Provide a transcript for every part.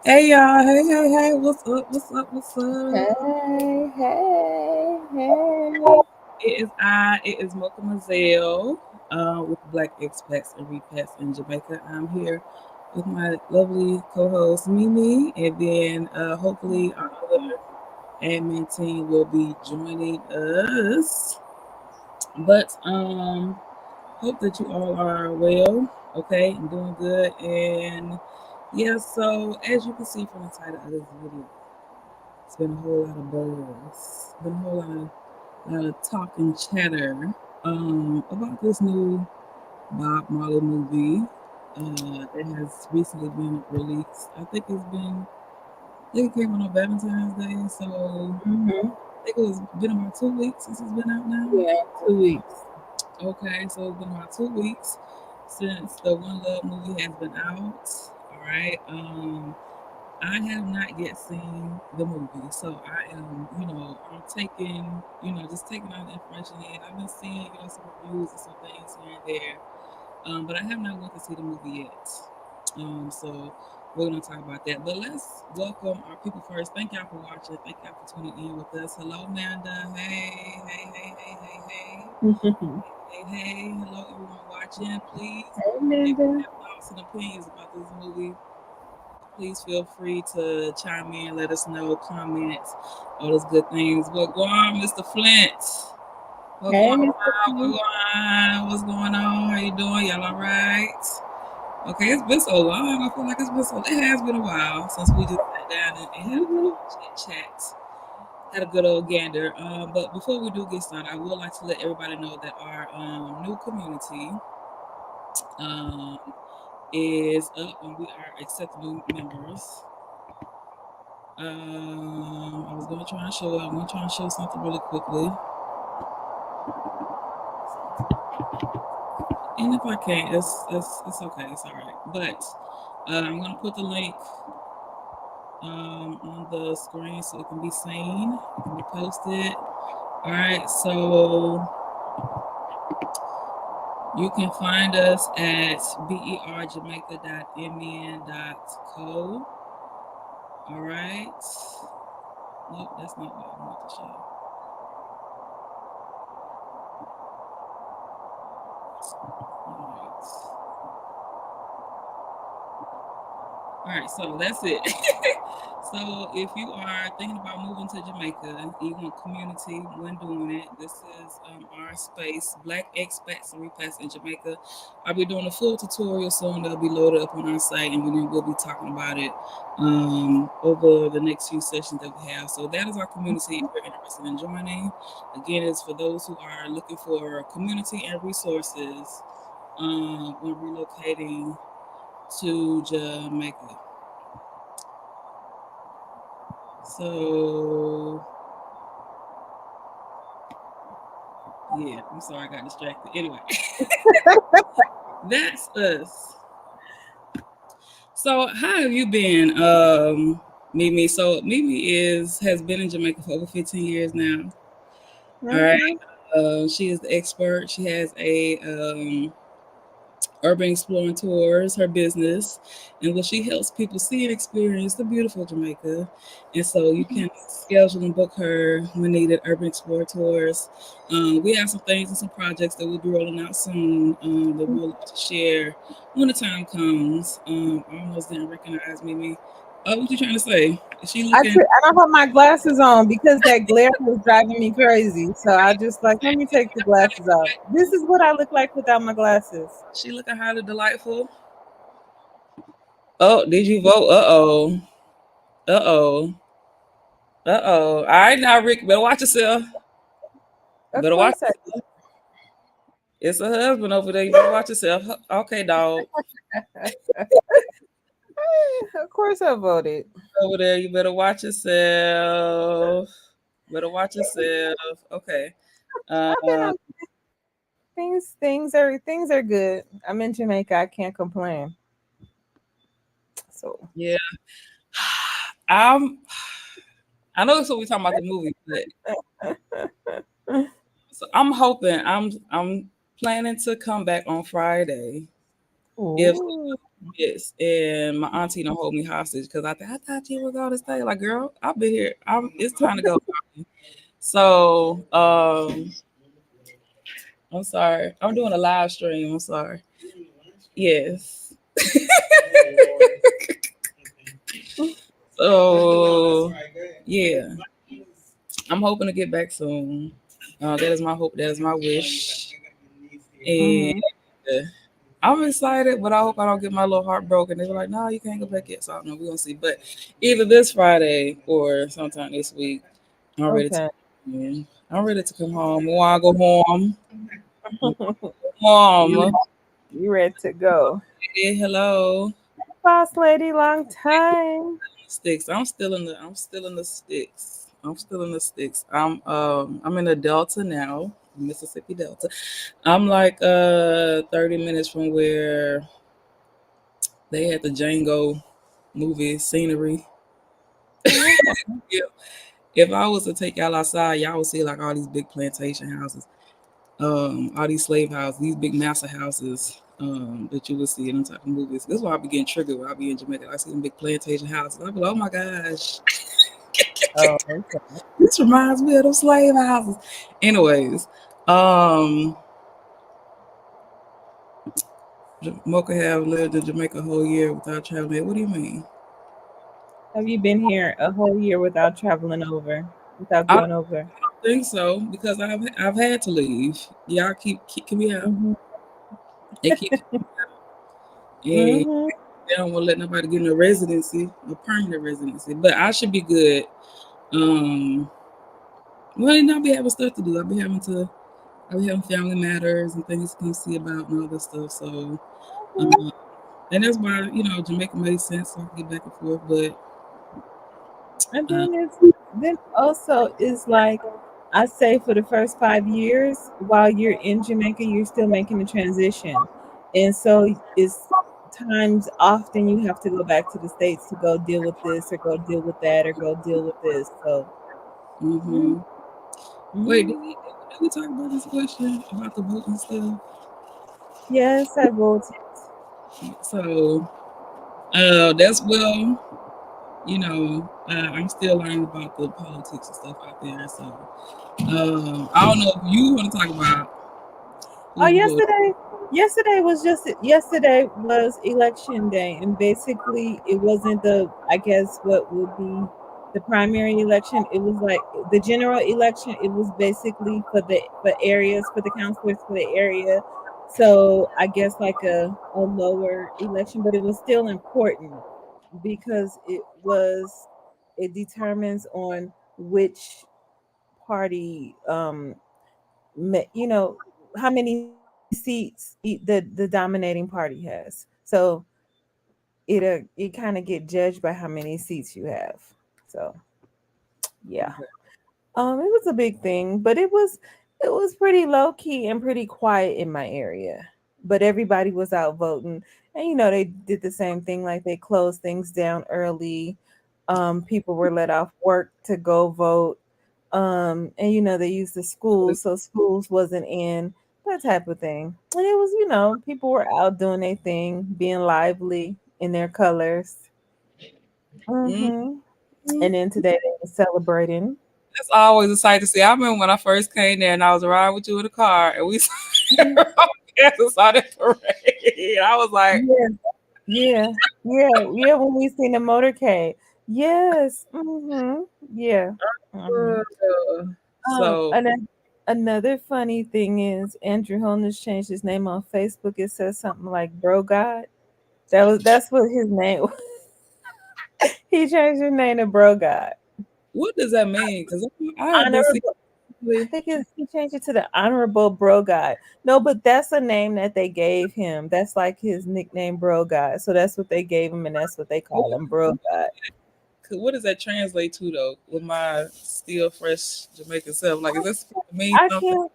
Hey y'all, hey, what's up? Hey. It is Mocha Mazel with Black Expats and Repats in Jamaica. I'm here with my lovely co-host Mimi, and then hopefully our other admin team will be joining us. But hope that you all are well, okay, and doing good. And yeah, so as you can see from the title of this video, it's been a whole lot of buzz, been a whole lot of talk and chatter about this new Bob Marley movie that has recently been released. I think it came on Valentine's Day, so Mm-hmm. I think it was been about 2 weeks since it's been out now. Yeah, 2 weeks. Okay, so it's been about 2 weeks since the One Love movie has been out. All right. I have not yet seen the movie, so I am, I'm taking, just taking all the information in. I've been seeing, some reviews and some things here and there, but I have not went to see the movie yet. So we're gonna talk about that. But let's welcome our people first. Thank y'all for watching. Thank y'all for tuning in with us. Hello, Amanda. Hey. Hello, everyone watching. Please, Hey, if you Linda. have thoughts and opinions about this movie, please feel free to chime in, let us know, comment, all those good things. What going on, Mr. Flint? What going Hey, on? Mr. What P. going on? What's going on? How you doing? Y'all all right? Okay, it's been so long. I feel like it has been a while since we just sat down and had a good Mm-hmm. old chit chat. Had a good old gander. But before we do get started, I would like to let everybody know that our new community um, is up and we are accepting new members. I was gonna try and show. I'm gonna try and show something really quickly, and if I can't, it's okay. It's all right. But I'm gonna put the link on the screen so it can be seen. It can be posted. All right. So you can find us at berjamaica.mn.co. All right. Nope, that's not what I want to show. All right. All right, so that's it. So if you are thinking about moving to Jamaica, you want community when doing it, this is our space, Black Expats and Repats in Jamaica. I'll be doing a full tutorial soon. They'll be loaded up on our site, and then we'll be talking about it over the next few sessions that we have. So that is our community if you're interested in joining. Again, it's for those who are looking for community and resources when relocating to Jamaica. So yeah, I'm sorry I got distracted. Anyway, that's us. So how have you been, Mimi? So Mimi has been in Jamaica for over 15 years now. All right. Mm-hmm. She is the expert. She has a Urban Exploring Tours, her business, and where she helps people see and experience the beautiful Jamaica. And so you can schedule and book her when needed Urban Explorer Tours. We have some things and some projects that we'll be rolling out soon that we'll love to share when the time comes. I almost didn't recognize Mimi. What you trying to say? Is she looking? I don't have my glasses on because that glare was driving me crazy. So I just like, let me take the glasses off. This is what I look like without my glasses. She looking highly delightful. Oh, did you vote? Uh-oh. Uh-oh. Uh-oh. All right now, Rick, better watch yourself. Of Better watch. course I It's a husband over there. You better watch yourself. Okay, dog. of course I voted. Over there, you better watch yourself. Better watch yourself. Okay. I've been Uh, on things are good. I'm in Jamaica. I can't complain. So yeah. I'm. I know that's what we're talking about the movie, but so I'm hoping. I'm planning to come back on Friday. If Ooh. yes, and my auntie don't hold me hostage because I thought you was going to stay. Like, girl, I've been here. It's time to go. So, I'm sorry. I'm doing a live stream. I'm sorry. Yes. So, yeah, I'm hoping to get back soon. That is my hope. That is my wish. And Mm-hmm. I'm excited, but I hope I don't get my little heart broken. They were like, "No, you can't go back yet." So I don't know. We're gonna see. But either this Friday or sometime this week, I'm ready to. Okay. Yeah, I'm ready to come home. I want to go home. you Mom, you ready to go? hey, hello. Boss lady, long time. Sticks. I'm still in the sticks. I'm still in the sticks. I'm in the Delta now, Mississippi Delta. I'm like 30 minutes from where they had the Django movie scenery. Oh, okay. Yeah. If I was to take y'all outside, y'all would see like all these big plantation houses, all these slave houses, these big master houses, that you would see in them type of movies. This is why I be getting triggered when I be in Jamaica. I see them big plantation houses. I be like, oh my gosh, Oh, okay. this reminds me of those slave houses. Anyways, um, Mocha have lived in Jamaica a whole year without traveling. What do you mean? Have you been here a whole year without traveling over, without I going don't over? think so because I've had to leave. Y'all keep me out. Mm-hmm. They keep and Mm-hmm. they don't want to let nobody get no residency, no permanent residency. But I should be good. Um, well, and I'll be having stuff to do. I'll be having family matters and things to come see about and all this stuff. So, um, and that's why Jamaica made sense. So I can get back and forth. But And uh, then also is like I say for the first 5 years while you're in Jamaica, you're still making the transition. And so it's times often you have to go back to the States to go deal with this or go deal with that or go deal with this. So mm, hmm wait, mm, did we talk about this question about the vote and stuff? yes, I voted. So, that's well. I'm still learning about the politics and stuff out there. So, I don't know if you want to talk about Oh, who you voted. yesterday was election day, and basically it wasn't the I guess what would be the primary election. It was like the general election. It was basically for areas for the counselors for the area. So I guess like a lower election, but it was still important because it determines on which party you know how many seats the dominating party has. So it kind of get judged by how many seats you have. So yeah, Okay. it was a big thing, but it was pretty low key and pretty quiet in my area. But everybody was out voting, and they did the same thing. Like they closed things down early. People were let off work to go vote. And they used the schools, so schools wasn't in that type of thing. And it was, people were out doing their thing, being lively in their colors. Mhm. hmm And then today they were celebrating. That's always a sight to see. I remember when I first came there and I was riding with you in the car and we saw Mhm. saw that parade. I was like, Yeah, yeah, yeah. When we seen the motorcade, yes, yeah. hmm "Ugh." So Another funny thing is Andrew Holness changed his name on Facebook. It says something like "Bro God." That's what his name. He changed his name to Bro God. what does that mean? Because I have been seeing Honorable. I lately. think he changed it to the Honorable Bro God. No, but that's a name that they gave him. That's like his nickname, Bro God. So that's what they gave him, and that's what they What, call him, Bro God. what does that translate to though? With my still fresh Jamaican self, like is that supposed to mean I something? can't.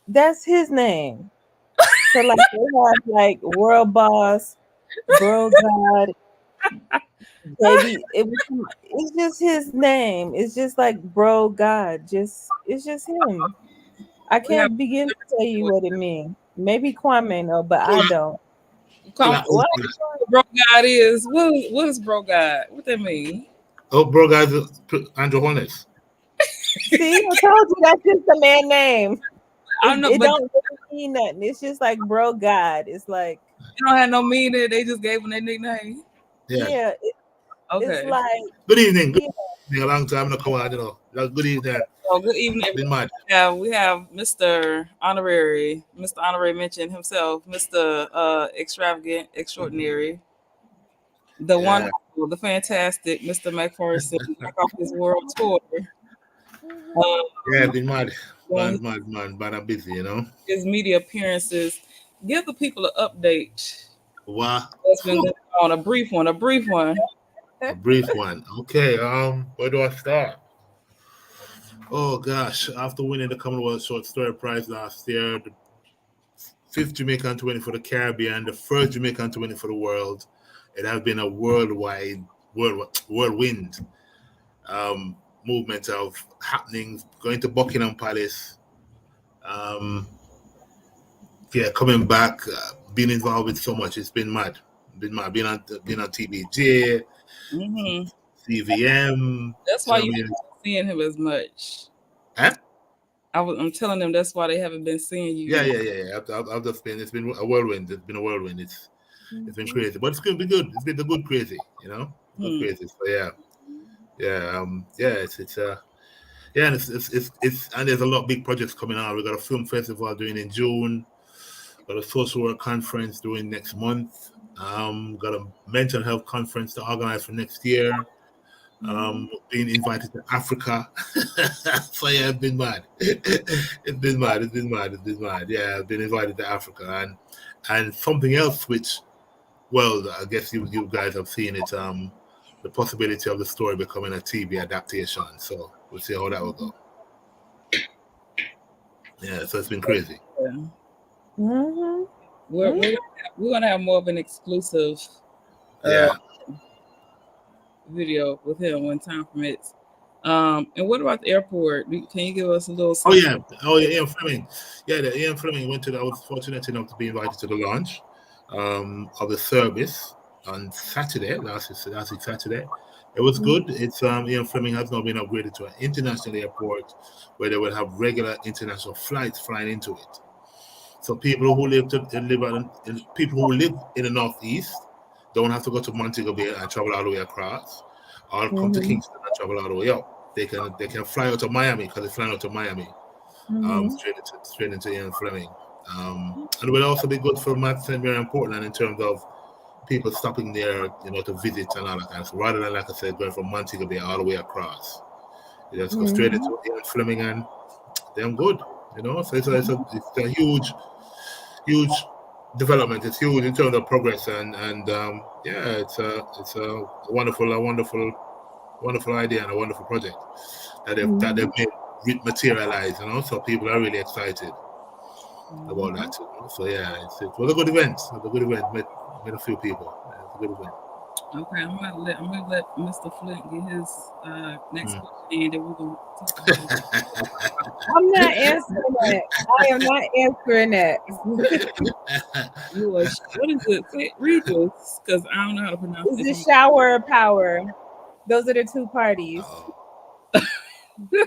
That's his name. So like they have like World Boss, Bro God, baby. It's just his name. It's just like Bro God. It's just him. I We have can't begin to tell you what it means. Maybe Kwame know, but I don't. Come, What? bro God is what is bro God? What that mean? Oh, bro, guys, Andrew Holness. See, I told you that's just a man name. I don't know, It but don't really mean nothing. It's just like bro God. It's like you don't have no meaning. They just gave him that nickname. Yeah. yeah, it's Okay. like Good evening. Good yeah. evening. A long time no come on, Good evening. So good evening, Been everybody. mad. We have Mr. Honorary mentioned himself, Mr. Extravagant, Extraordinary, the Yeah. wonderful, the fantastic Mr. McPherson, back off his world tour. Yeah, been mad. Doing But I'm busy. his media appearances. Give the people an update. Wow. What's been going on? A brief one. A brief one. A brief one. Okay, where do I start? Oh gosh, after winning the Commonwealth Short Story Prize last year, the fifth Jamaican to win it for the Caribbean, the first Jamaican to win it for the world, it has been a whirlwind um, movement of happenings, going to Buckingham Palace, um, coming back, being involved with so much. It's been mad. Being on TBJ, Mm-hmm. CVM. That's So why I you mean, haven't been seeing him as much. huh? I'm telling them that's why they haven't been seeing you. Yeah. I've just been. It's been a whirlwind. It's been a whirlwind. It's been crazy, but it's gonna be good. It's been the good crazy, good Hmm. crazy. So and it's and there's a lot of big projects coming out. We got a film festival doing in June. Got a social work conference doing next month. Got a mental health conference to organize for next year. Being invited to Africa. So yeah, it's been mad. It's been mad. Yeah, I've been invited to Africa and something else which, well, I guess you guys have seen it. The possibility of the story becoming a TV adaptation. So we'll see how that will go. Yeah, so it's been crazy. Yeah. Mm-hmm. We're gonna have more of an exclusive Yeah. video with him when time permits. And what about the airport? Can you give us a little? Oh yeah, Ian Fleming. Yeah, the Ian Fleming went to. I was fortunate enough to be invited to the launch of the service on Saturday. Last week Saturday. It was good. It's Ian Fleming has now been upgraded to an international airport where they will have regular international flights flying into it. So people who live in the northeast don't have to go to Montego Bay and travel all the way across, or come to Kingston and travel all the way up. They can fly out to Miami because they're flying out to Miami, straight into Ian Fleming. And it will also be good for Matt St. Mary and Portland in terms of people stopping there, to visit and all that kind of stuff, rather than, like I said, going from Montego Bay all the way across. You just go straight into Ian Fleming and they're good. So it's a huge development. It's huge in terms of progress, and it's a wonderful idea and a wonderful project that they've made materialize. So people are really excited about that too. So yeah, it was a good event. Met a few people. It's a good event. Okay, I'm gonna let Mr. Flint get his next question, and we're gonna talk about it. I'm not answering that. I am not answering that. What is it? Read this, because I don't know how to pronounce it. Is it shower or power? Those are the two parties.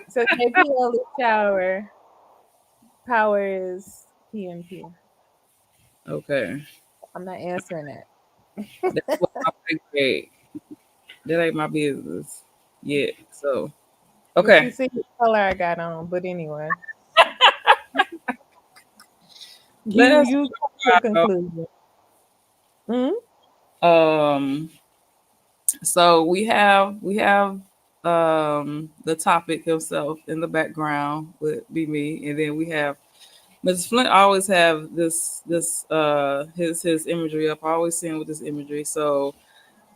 So JPL is shower. Power is PMP. Okay. I'm not answering that. That's what that ain't my business yet. So okay. You see the color I got on, but anyway. Let us you come to a conclusion. So we have the topic himself in the background would be me, and then we have Mrs. Flint always have this his imagery up. I always see him with this imagery. So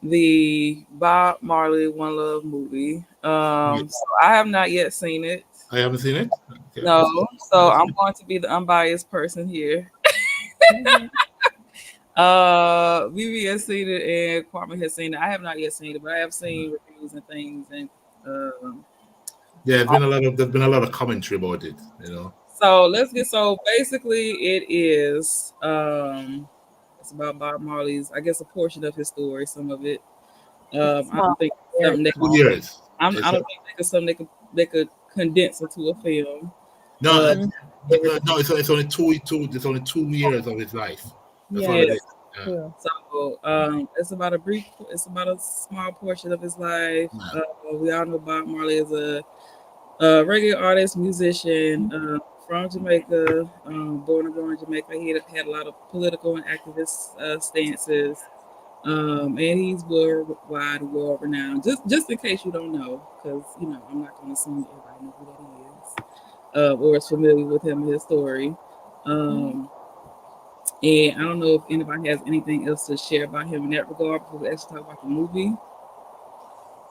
the Bob Marley One Love movie. So I have not yet seen it. I haven't seen it. Okay. No, so I'm going to be the unbiased person here. Vivi has seen it and Kwame has seen it. I have not yet seen it, but I have seen reviews and things, and there's been a lot of commentary about it. So let's get basically it is it's about Bob Marley's, I guess, a portion of his story, some of it. I don't Small, think very something that, small. 2 years. I don't think it's something they could condense into a film. No, Mhm. no, it's only 2 years of his life. That's all Yeah, it is. Yeah. true. So it's about a small portion of his life. Yeah. We all know Bob Marley is a reggae artist, musician from Jamaica, born and grown in Jamaica. He had a lot of political and activist stances, and he's worldwide, world renowned. Just in case you don't know, because I'm not going to assume everybody knows who that is, or is familiar with him and his story. And I don't know if anybody has anything else to share about him in that regard before we actually talk about the movie.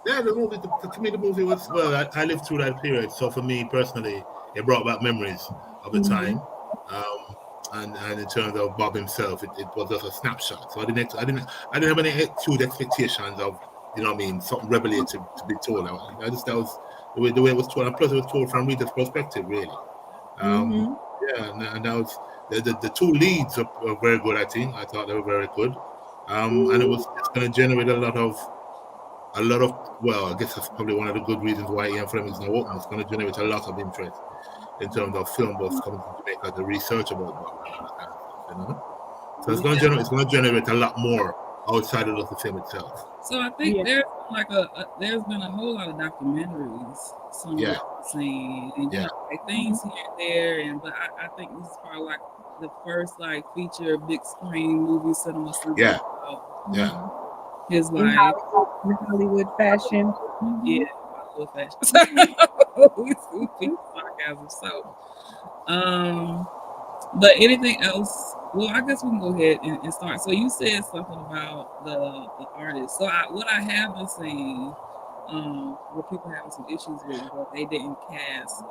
Yeah, the movie, to me, the movie was, well, I lived through that period. So for me personally, it brought back memories of the time. And in terms of Bob himself, it was just a snapshot. So I didn't have any huge expectations of, something revelative to be told. I just, that was the way it was told. And plus it was told from Rita's perspective, really. Yeah, and that was, the two leads were very good, I think. I thought they were very good. And it's going to generate a lot of, well, I guess that's probably one of the good reasons why Ian Fleming is now open. It's going to generate a lot of interest in terms of film buffs coming to Jamaica to research about Bob and all that kind of stuff, So it's going to generate a lot more outside of the film itself. So I think there's been a whole lot of documentaries, some Yeah. seen, and things here and there, but I think this is probably like the first feature big screen movie cinema. Yeah. His In life. Hollywood fashion. Yeah, Hollywood fashion. We sarcasm. So, but anything else? Well, I guess we can go ahead and start. So you said something about the artist. So what I have been seeing, where people having some issues with, but they didn't cast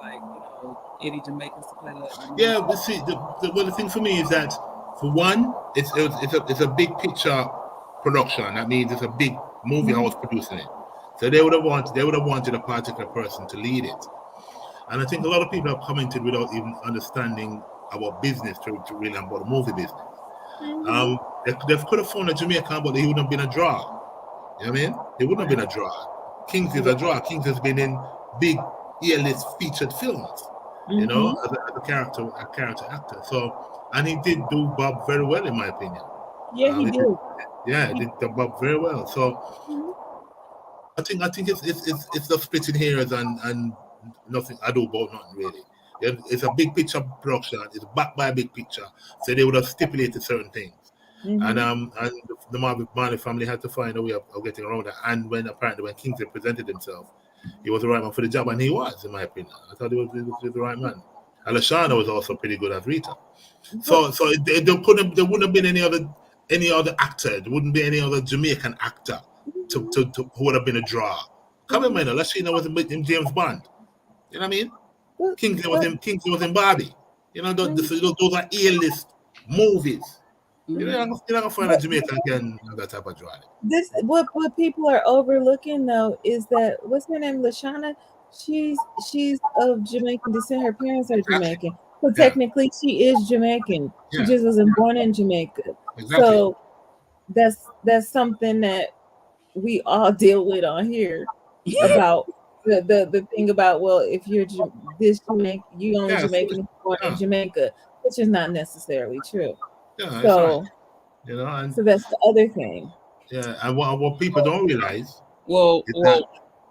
any Jamaicans to play the Yeah, but see, the thing for me is that, for one, it's a big picture production. That means it's a big movie house producing it. So they would have wanted a particular person to lead it. And I think a lot of people have commented without even understanding about business to really about the movie business. They could have found a Jamaican, but he wouldn't have been a draw. You know what I mean? It wouldn't have been a draw. Kings is a draw. Kings has been in big A-list featured films, as a character actor. So, and he did do Bob very well, in my opinion. Yeah, he did. He did the Bob very well. So I think it's just splitting hairs and nothing. I do about nothing really. It's a big picture production. It's backed by a big picture, so they would have stipulated certain things. And the Marley family had to find a way of getting around that. And when Kingsley presented himself, he was the right man for the job, and he was, in my opinion. I thought he was the right man. And Lashana was also pretty good as Rita. So there wouldn't have been any other actor. There wouldn't be any other Jamaican actor who would have been a draw. Come on, man. Lashana was in James Bond. You know what I mean? Kingsley was in Barbie. Those are A-list movies. You're not gonna find a Jamaican can have that type of draw. This what people are overlooking though is that what's her name, Lashana? She's of Jamaican descent. Her parents are Jamaican, so technically she is Jamaican. She just wasn't born in Jamaica. Exactly. So that's something that we all deal with on here about the thing about, well, if you're this Jamaican, you only Jamaican born in Jamaica, which is not necessarily true. Yeah, so right. So that's the other thing. Yeah, and what people don't realize. Well,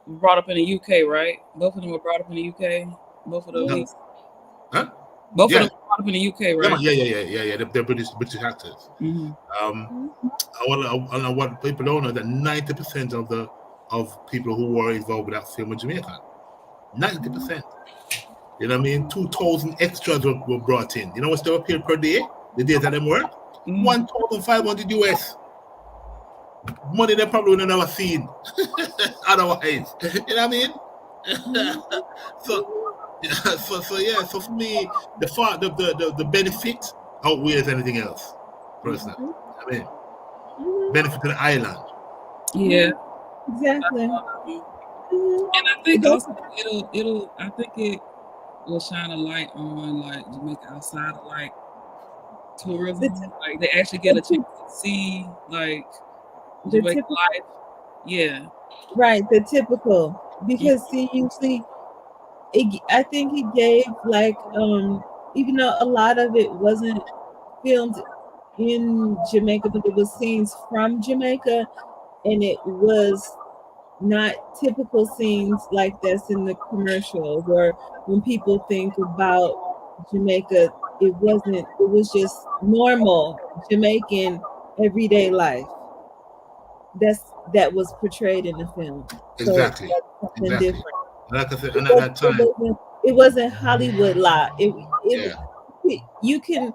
brought up in the UK, right? Both of them were brought up in the UK. Both of those. Huh? Both of them were brought up in the UK, right? Yeah. They're British actors. And what people don't know that 90% of people who were involved with that film were Jamaican. 90%. You know what I mean? 2,000 extras were brought in. You know what's they were paid per day? The days that them work? 1,500 US. Money they probably would have never seen otherwise. You know what I mean? So for me, the benefit outweighs anything else, personally. I mean, benefit to the island. Yeah, exactly. And I think also it will shine a light on Jamaica outside of tourism, The, like they actually get a chance to see like the Jamaican typical, life. Yeah. right, the typical, because see, usually I think it gave like even though a lot of it wasn't filmed in Jamaica, but it was scenes from Jamaica, and it was not typical scenes like that's in the commercials, or when people think about Jamaica, it wasn't, it was just normal Jamaican everyday life that was portrayed in the film. So Exactly. that's something Exactly. different. Like I said, It and at was that time, it wasn't Hollywood lot. yeah, You can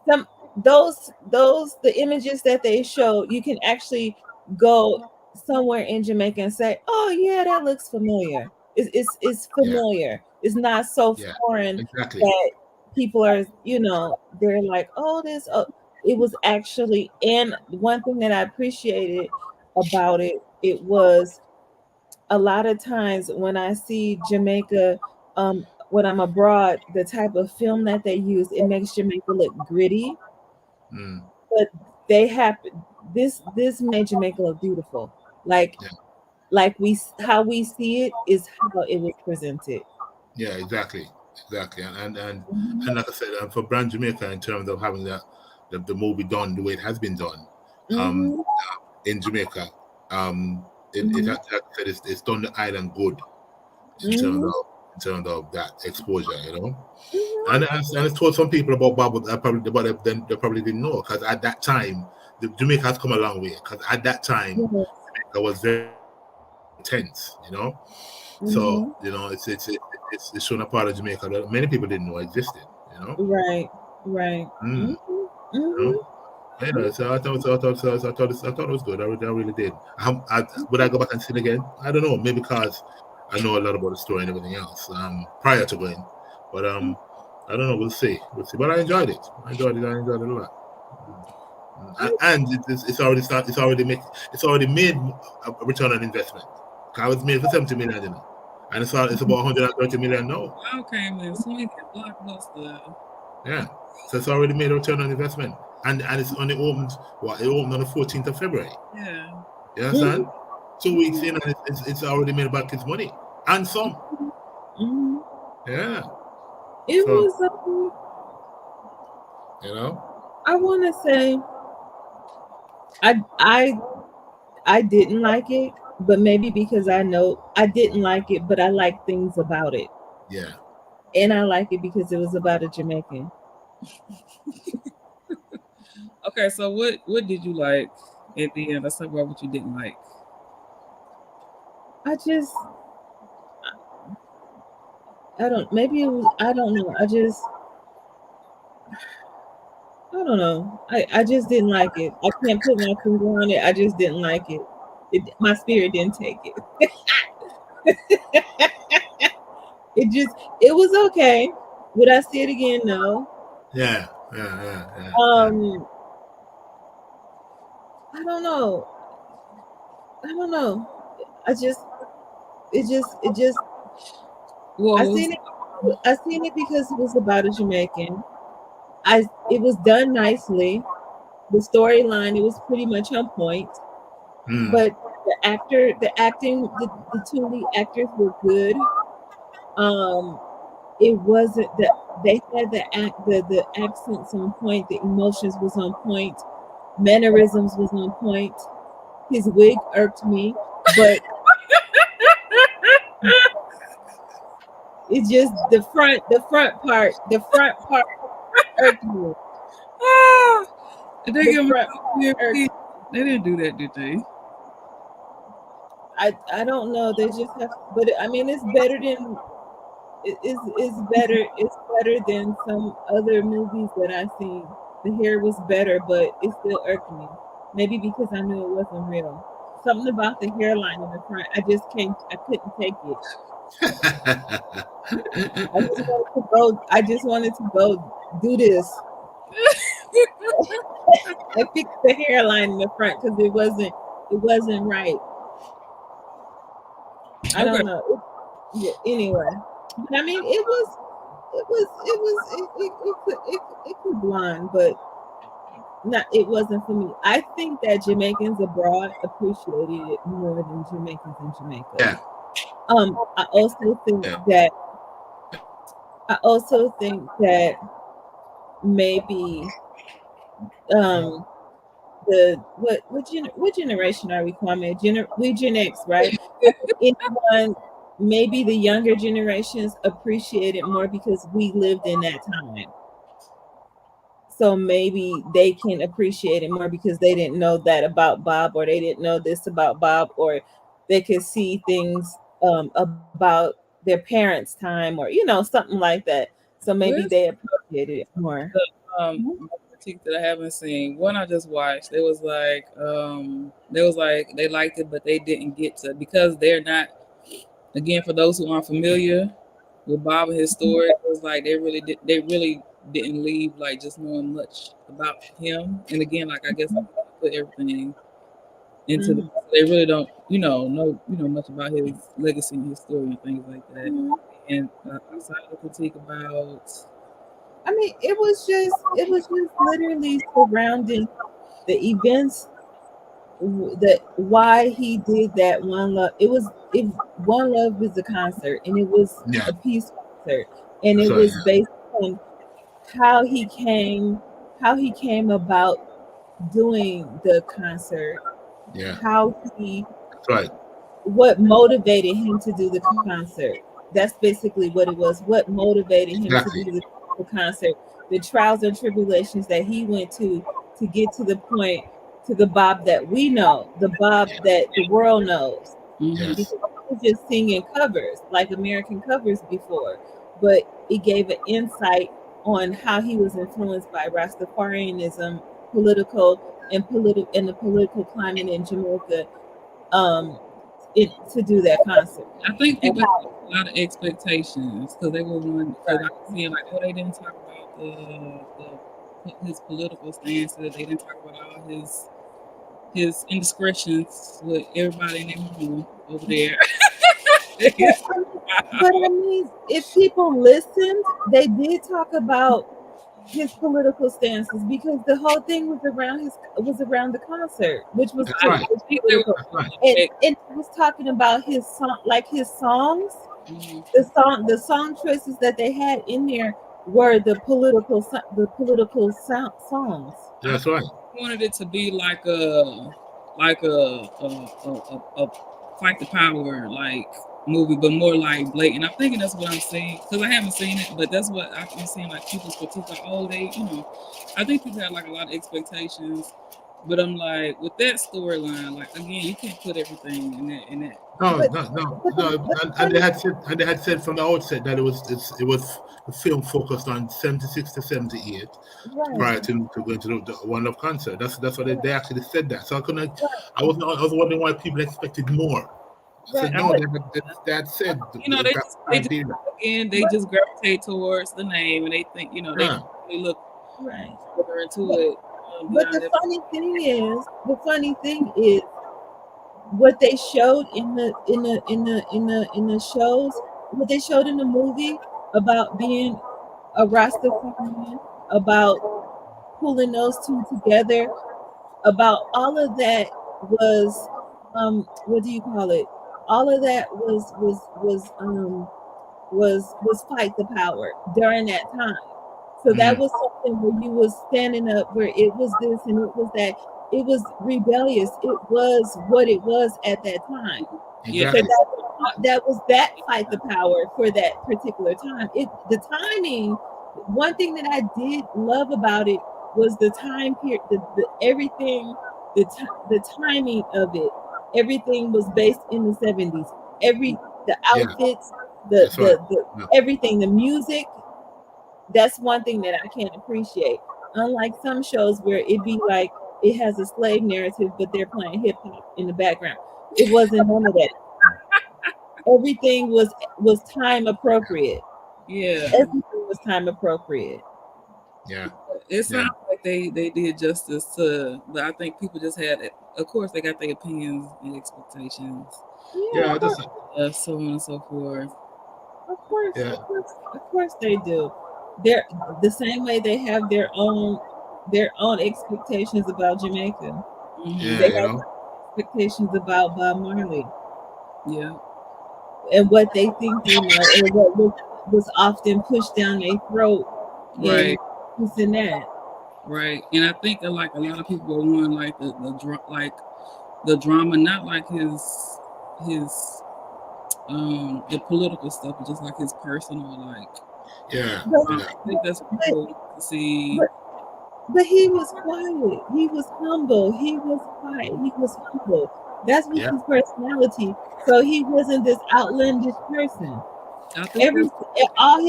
some those the images that they show, you can actually go somewhere in Jamaica and say, "Oh yeah, that looks familiar." It's yeah, familiar. It's not so yeah, foreign exactly. that people are, they're like, "Oh, this." Oh, it was actually, and one thing that I appreciated about it, it was a lot of times when I see Jamaica, when I'm abroad, the type of film that they use, it makes Jamaica look gritty, Mm, but they have this made Jamaica look beautiful. Like yeah, how we see it is how it was presented. yeah, exactly, exactly. Mhm. And like I said, for Brand Jamaica, in terms of having the movie done the way it has been done, um, Mhm. in Jamaica, Mhm. like I said, it's done the island good Mhm. in terms of that exposure, you know. Mhm. And it's told some people about Bible that probably about them they probably didn't know, because at that time the Jamaica has come a long way, because at that time Yes. Jamaica was very tense, you know. So Mhm. you know it's shown a part of Jamaica that many people didn't know existed, you know. Right. Right. Mm, Mhm. you know. Mhm. Yeah, so I thought it was good. I really did. Would I go back and see it again? I don't know. Maybe because I know a lot about the story and everything else prior to going, but I don't know. We'll see. We'll see. But I enjoyed it. I enjoyed it. I enjoyed it a lot. And it's already start. It's already made a return on investment. 'Cause I was made for 70 million, you know, and it's about 130 million now. Wow came in swinging, blockbuster. Yeah. So it's already made a return on investment. And it's only opened, what? It opened on the 14th of February. Yeah. You understand? Mhm. 2 weeks in, and it's already made back its money. And some. Mhm. Yeah. It So, was. you know? I want to say I I I didn't like it, but maybe because I know I didn't like it, but I like things about it. Yeah. And I like it because it was about a Jamaican. Okay, so what did you like at the end? Let's talk about what you didn't like. I just I don't maybe it was I don't know. I don't know. I just didn't like it. I can't put my finger on it. I just didn't like it. My spirit didn't take it. It was okay. Would I see it again? No. Yeah. Yeah. Yeah. Yeah. Yeah. Um I don't know. I don't know. I just it just What I was seen it I seen it because it was about a Jamaican. It was done nicely. The storyline, it was pretty much on point. Mm. But the acting, the two lead actors were good. Um, it wasn't that they had the accents on point, the emotions was on point, mannerisms was on point. His wig irked me, but it's just the front part irked me. ah, did they The give him front a part clear irked. piece? They didn't do that, did they? I don't know. They just have, but I mean, it's better than it's better than some other movies that I've seen. The hair was better, but it still irked me. Maybe because I knew it wasn't real. Something about the hairline in the front, I couldn't take it. I just wanted to go do this and fix the hairline in the front because it wasn't right. I Okay. don't know. Yeah, anyway, but I mean, it could blonde, but not it wasn't for me. I think that Jamaicans abroad appreciated it more than Jamaicans in Jamaica. Yeah. I also think that maybe the what generation are we, Kwame? We Gen X, right? Anyone, maybe the younger generations appreciate it more because we lived in that time. So maybe they can appreciate it more because they didn't know that about Bob, or they didn't know this about Bob, or they could see things about their parents' time, or something like that. So maybe Where's they appreciated it more. the critique that I haven't seen? One I just watched. It was like they liked it, but they didn't get to, because they're not. Again, for those who aren't familiar with Bob and his story, it was like they really didn't leave like just knowing much about him. And again, like I guess I put everything into the, they really don't know much about his legacy and his story and things like that. And outside of the critique about, I mean, it was just literally surrounding the events, that why he did that One Love. One Love was a concert, and it was Yeah. a peace concert, and That's it right, was yeah. based on how he came about doing the concert, Yeah. how he That's right. what motivated him to do the concert. That's basically what it was. What motivated him to Exactly. do the concert? The trials and tribulations that he went to get to the point, to the Bob that we know, the Bob that the world knows. Yes. Because he was just singing covers, like American covers before, but it gave an insight on how he was influenced by Rastafarianism, and the political climate in Jamaica, to do that concert. I think And people had a lot of expectations because they were one, because I was seeing like, oh, they didn't talk about his political stances. They didn't talk about all his indiscretions with everybody in their room over there. but I mean, if people listened, they did talk about his political stances, because the whole thing was around the concert, which was That's right. political. That's right. And it was talking about his songs. The song choices that they had in there were the political songs. That's right. I wanted it to be like a fight the power like movie, but more like blatant. I'm thinking that's what I'm seeing because I haven't seen it, but that's what I'm seeing. Like people's critiques, like, oh, I think people had like a lot of expectations, but I'm like, with that storyline, like again, you can't put everything in that. No. And they had said from the outset that it was the film focused on 76 to 78 prior to going to the One Love concert. That's what they actually said that. So I was wondering why people expected more. I said no, that said, they just gravitate towards the name and they think they look further into it. But the funny thing is what they showed in the shows, what they showed in the movie about being a Rastafarian, about pulling those two together, about all of that was what do you call it? All of that was fight the power during that time. So that was something where you was standing up, where it was this and it was that. It was rebellious. It was what it was at that time. Exactly. So that was that fight the power for that particular time. The timing. One thing that I did love about it was the time period, everything, the timing of it. Everything was based in the 70s. The outfits, everything, the music. That's one thing that I can't appreciate. Unlike some shows where it be like it has a slave narrative, but they're playing hip hop in the background. It wasn't none of that. Everything was time appropriate. Yeah, everything was time appropriate. Yeah, it sounds like they did justice to, but I think people just had, of course, they got their opinions and expectations. Yeah, so on and so forth. Yeah, Of course they do. They're the same way they have their own expectations about Jamaica. yeah, Mm-hmm. They you have know, expectations about Bob Marley Yeah. and what they think they know, or what was often pushed down their throat Right. in this and that. Right. And I think that, like, a lot of people want like like the drama, not like his the political stuff, but just like his personal like. yeah, But yeah, I think that's what but people want to see. but, but he was quiet. He was humble. He was quiet. He was humble. That's was yeah, his personality. So he wasn't this outlandish person. I think Every that's all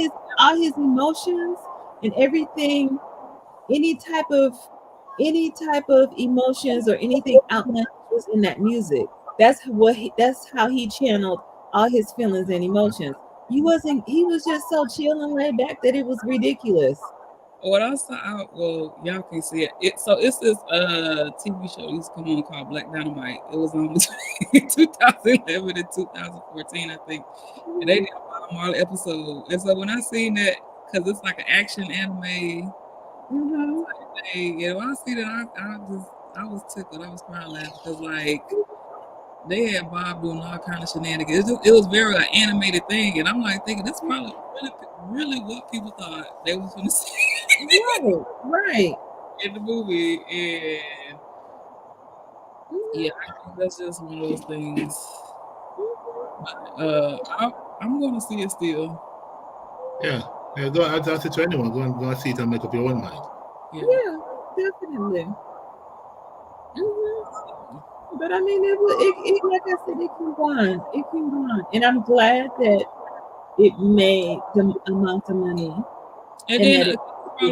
his emotions and everything, any type of emotions or anything outlandish was in that music. That's how he channeled all his feelings and emotions. He was just so chill and laid back that it was ridiculous. what I saw out. Well, y'all can see it. So it's this TV show that used to come on called Black Dynamite. It was on between 2011 and 2014, I think. And they did a Bob Marley episode. And so when I seen that, because it's like an action anime Mm-hmm. thing, and when I see that, I was tickled. I was crying laughing because like they had Bob doing all kind of shenanigans. It was very like, animated thing, and I'm like thinking this probably really what people thought they was going to see Right, right. in the movie, and yeah, I think that's just one of those things. I'm going to see it still. yeah. Yeah, go. I'd ask it to anyone. Go and see it and make up your own mind. Yeah. Yeah, definitely. Hmm. But I mean, like I said, it can go on. It can go on, and I'm glad that it made the amount of money And and then that it.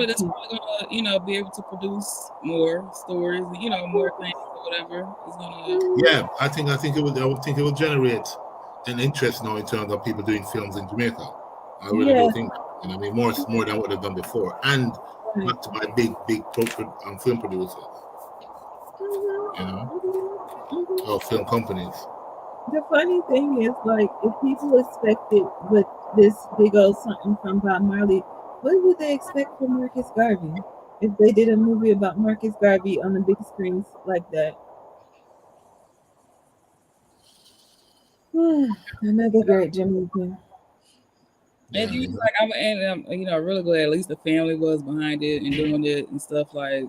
that's probably gonna be able to produce more stories, more things or whatever. It's gonna. Yeah, I think it would. I would think it would generate an interest now in terms of people doing films in Jamaica. I really Yeah, do think. I mean, more than what they've done before, and right. not to buy big film producers, you know, Mhm. or film companies. The funny thing is, like, if people expected with this big old something from Bob Marley, what would they expect from Marcus Garvey if they did a movie about Marcus Garvey on the big screens like that? Another great Jamaican. And Yeah, then, you know? like I'm really glad at least the family was behind it and doing it and stuff like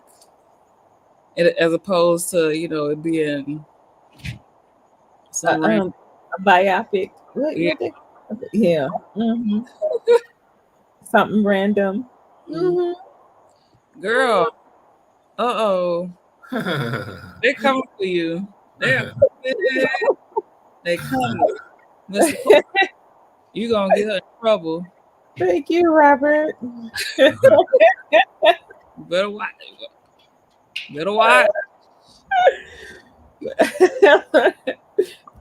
it, as opposed to it being Uh, some random. um, a biopic. Yeah. What they? Yeah. Hmm. Something random. Mm. Hmm. Girl, they coming for you. They are coming. They coming. Listen, you gonna get her in trouble. Thank you, Robert. Better watch. Better watch.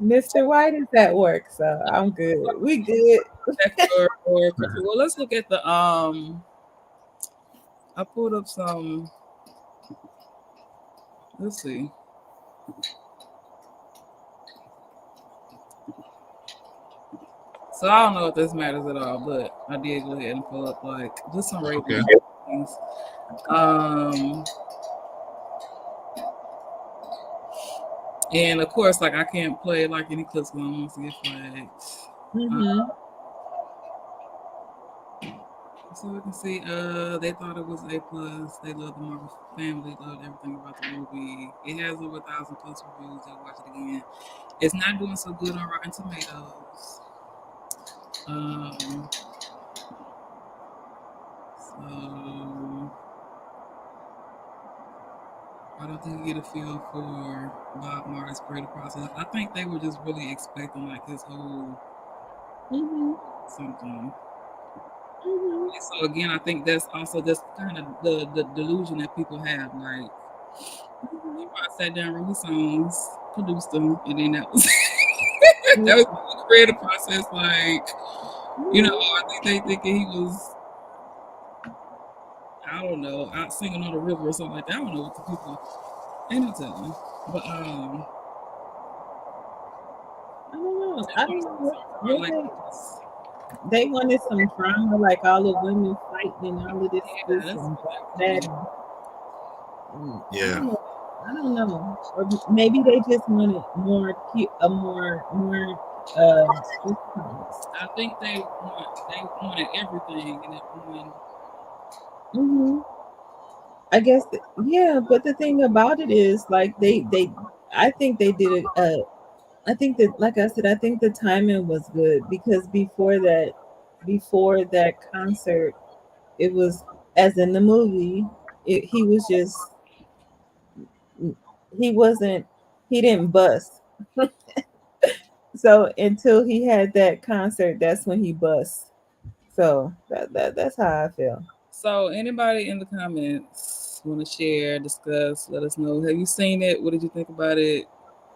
Mr. White is at work, so I'm good. We good. Well, let's look at the I pulled up some. Let's see. So I don't know if this matters at all, but I did go ahead and pull up like just some Okay. ratings things. Um, and of course, like I can't play like any clips when I want to get flagged. Mm-hmm. So we can see, they thought it was A+. They love the Marvel family, loved everything about the movie. It has over 1,000 plus reviews. They'll watch it again. It's not doing so good on Rotten Tomatoes. So I don't think you get a feel for Bob Marley's creative process. I think they were just really expecting like his whole Mm-hmm. something. Mm-hmm. And so again, I think that's also just kind of the delusion that people have. Like he probably sat down, wrote his songs, produced them, and then that was that was the creative process. Like I think they thinking he was, I don't know, out singing on the river or something like that. I don't know what the people ain't no telling. But I don't know. I don't know what like they. They wanted some drama, like all the women fighting and all of this, Yeah, this that's and what they that, wanted. and I Yeah. don't know. I don't know, or maybe they just wanted more, more. What's it called? I think they wanted everything and everyone. Hmm. I guess, yeah. But the thing about it is, like I think they did it. I think that, like I said, I think the timing was good because before that concert, it was, as in the movie, he was just, he wasn't, he didn't bust. So until he had that concert, that's when he bust. So that's how I feel. So anybody in the comments want to share, discuss, let us know. Have you seen it? What did you think about it?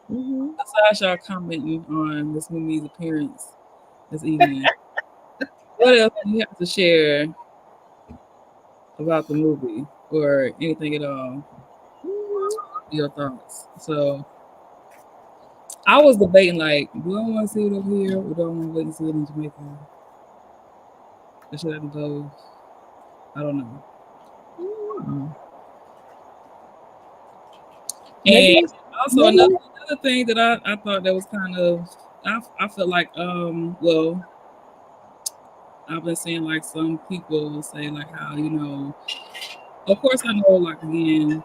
Hmm. Besides y'all commenting on Miss Mimi's appearance this evening, what else do you have to share about the movie or anything at all? Your thoughts. So I was debating like, do I want to see it over here or do I want to wait and see it in Jamaica? Or should I go? I don't know. And Maybe, also maybe. another thing that I thought that was kind of I felt like well I've been seeing like some people say like how of course I know like again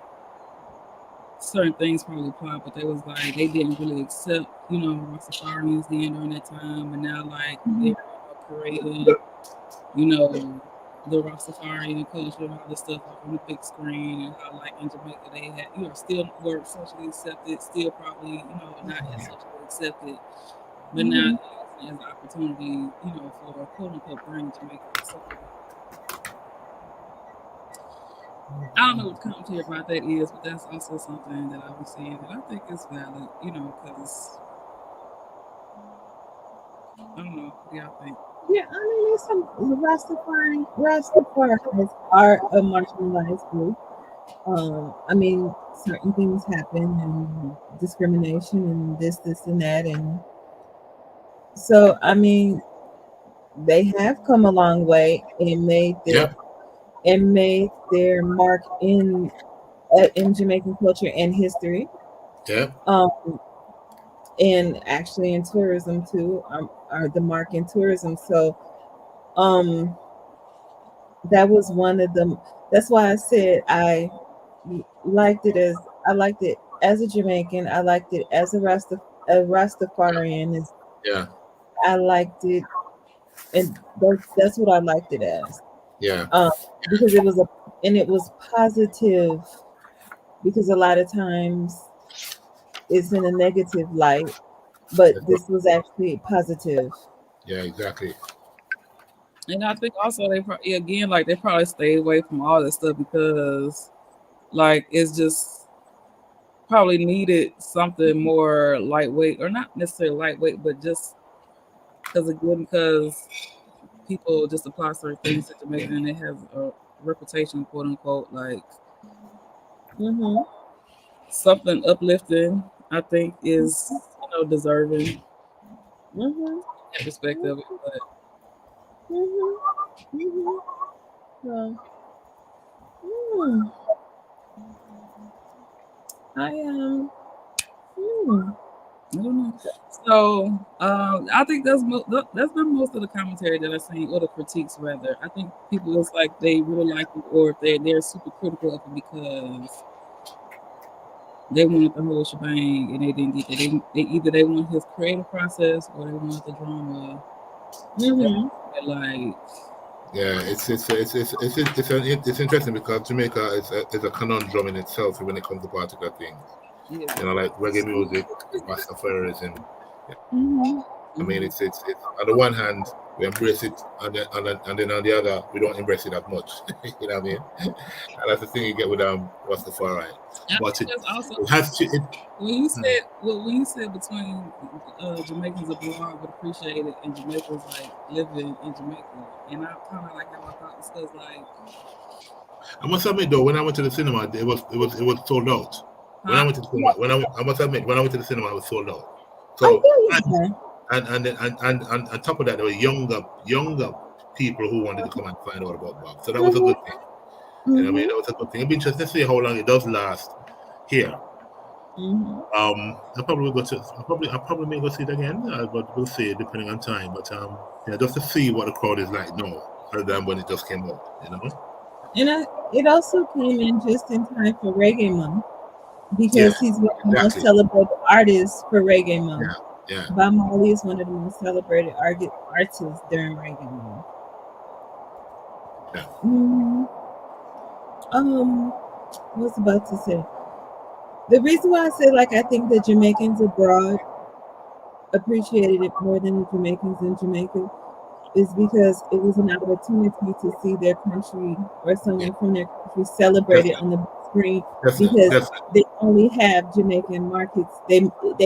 certain things probably apply, but they was like they didn't really accept Rastafarians then during that time, and now like they're parading you know the Rastafarian culture and all this stuff like on the big screen, and how like in Jamaica they had still were socially accepted, still probably not as socially accepted, but now Mhm. they're using it as an opportunity for quote unquote bring Jamaica. So I don't know what the commentary about that is, but that's also something that I've been seeing that I think is valid, because I don't know what y'all think. Yeah, I mean, there's some Rastafarians are a marginalized group. I mean, certain things happen and discrimination and this, and that, and so I mean, they have come a long way and Yep. made their mark in Jamaican culture and history. Yep. Um, and actually in tourism too, are the mark in tourism. So, um, that was one of them. That's why I said I liked it as a Jamaican. I liked it as a Rastafarian. Yeah. I liked it, and that's what I liked it as. Yeah. Um, because it was positive. Because a lot of times it's in a negative light, but this was actually positive. Yeah. Exactly. And I think also they probably again like they probably stayed away from all that stuff because like it's just probably needed something more lightweight or not necessarily lightweight, but just because people just apply certain things to Jamaica and it has a reputation, quote unquote, like Mm-hmm. something uplifting. I think is deserving Mm-hmm. that respect of it, but Mm-hmm. Mm-hmm. So, mm, I mm, I don't know. So I think that's been most of the commentary that I've seen, or the critiques rather. I think people it's like they really like it, or if they're super critical of it because they wanted the whole shebang and they didn't get that. They either they want his creative process or they want the drama. mm-hmm. Like Yeah, it's interesting because Jamaica is a conundrum in itself when it comes to particular things. yeah. Like reggae music, Rastafarism. Mm-hmm. I mean, Mhm. it's on the one hand we embrace it, and then on the other we don't embrace it that much. You know what I mean? And that's the thing you get with Rastafari. I But think that's also it has to. when you said between Jamaicans abroad would appreciate it and Jamaicans like living in Jamaica, and I kind of like how I thought this was like, I must admit though, when I went to the cinema, it was sold out. When I huh? went to the cinema, I must admit when I went to the cinema, it was sold out. I So feel you, man. and on top of that, there were younger people who wanted to come and find out about Bob. So that was a good thing. You know what I mean? That was a good thing. It'd be interesting to see how long it does last here. I probably may go see it again, but we'll see depending on time. But yeah, just to see what the crowd is like now, other than when it just came out, you know. And it also came in just in time for Reggae Month because he's one of the most celebrated artists for Reggae Month. Yeah. Bob Marley is one of the most celebrated artists during Reggae Month. Yeah. I was about to say. The reason why I say like I think the Jamaicans abroad appreciated it more than the Jamaicans in Jamaica is because it was an opportunity to see their country or someone from their country celebrated on the big screen because they only have Jamaican markets. They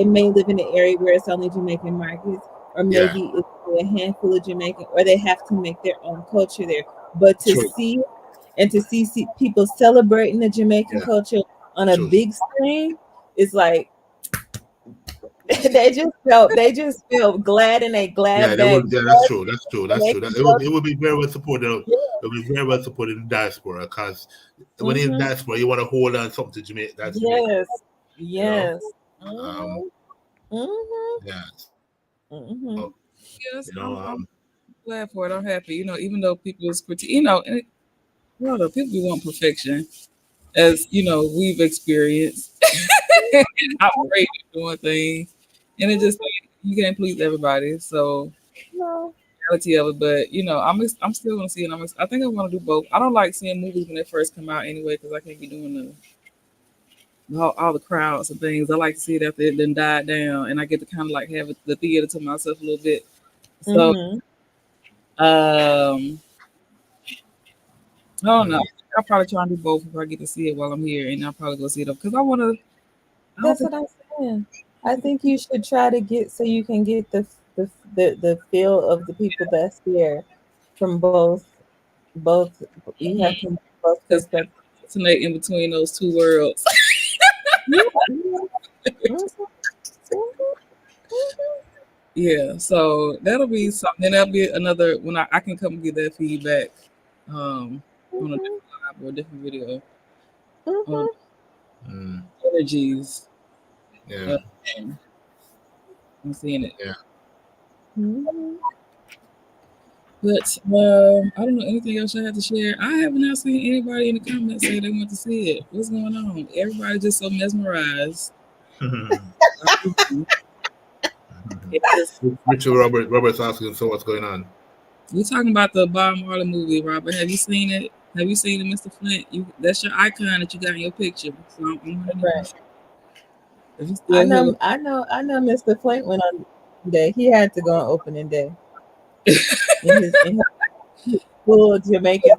may live in an area where it's only Jamaican markets, or maybe it's only a handful of Jamaican, or they have to make their own culture there. But to see people celebrating the Jamaican culture on a big screen is like they just felt glad and they glad back. That's true. It would be very well supported. It would be very well supported in diaspora because when you're in diaspora, you want to hold on something to Jamaica. That's Jamaica. Yes. Yes, I'm glad for it. I'm happy. You know, even though people's critique, the people want perfection, as you know, we've experienced. Outrageous doing things, and it just you can't please everybody. So reality of it, but I'm still gonna see it. I think I want to do both. I don't like seeing movies when they first come out anyway because I can't be doing all the crowds and things. I like to see it after it then died down, and I get to kind of like have the theater to myself a little bit. So, I don't know. I'll probably try and do both if I get to see it while I'm here, and I'll probably go see it because I want to. That's what I'm saying. I think you should try to get so you can get the feel of the people that's there from both. You have to both perspectives. In between those two worlds. Yeah, so that'll be something. That'll be another when I can come get that feedback on a different live or a different video. Energies. Yeah. I'm seeing it. Yeah. But I don't know anything else I have to share. I have not seen anybody in the comments say they want to see it. What's going on? Everybody just so mesmerized. Richard Robert's asking, so what's going on? We're talking about the Bob Marley movie, Robert. Have you seen it? Have you seen it, Mr. Flint? That's your icon that you got in your picture. So I'm I know Mr. Flint went on day. He had to go on opening day. in his full Jamaican.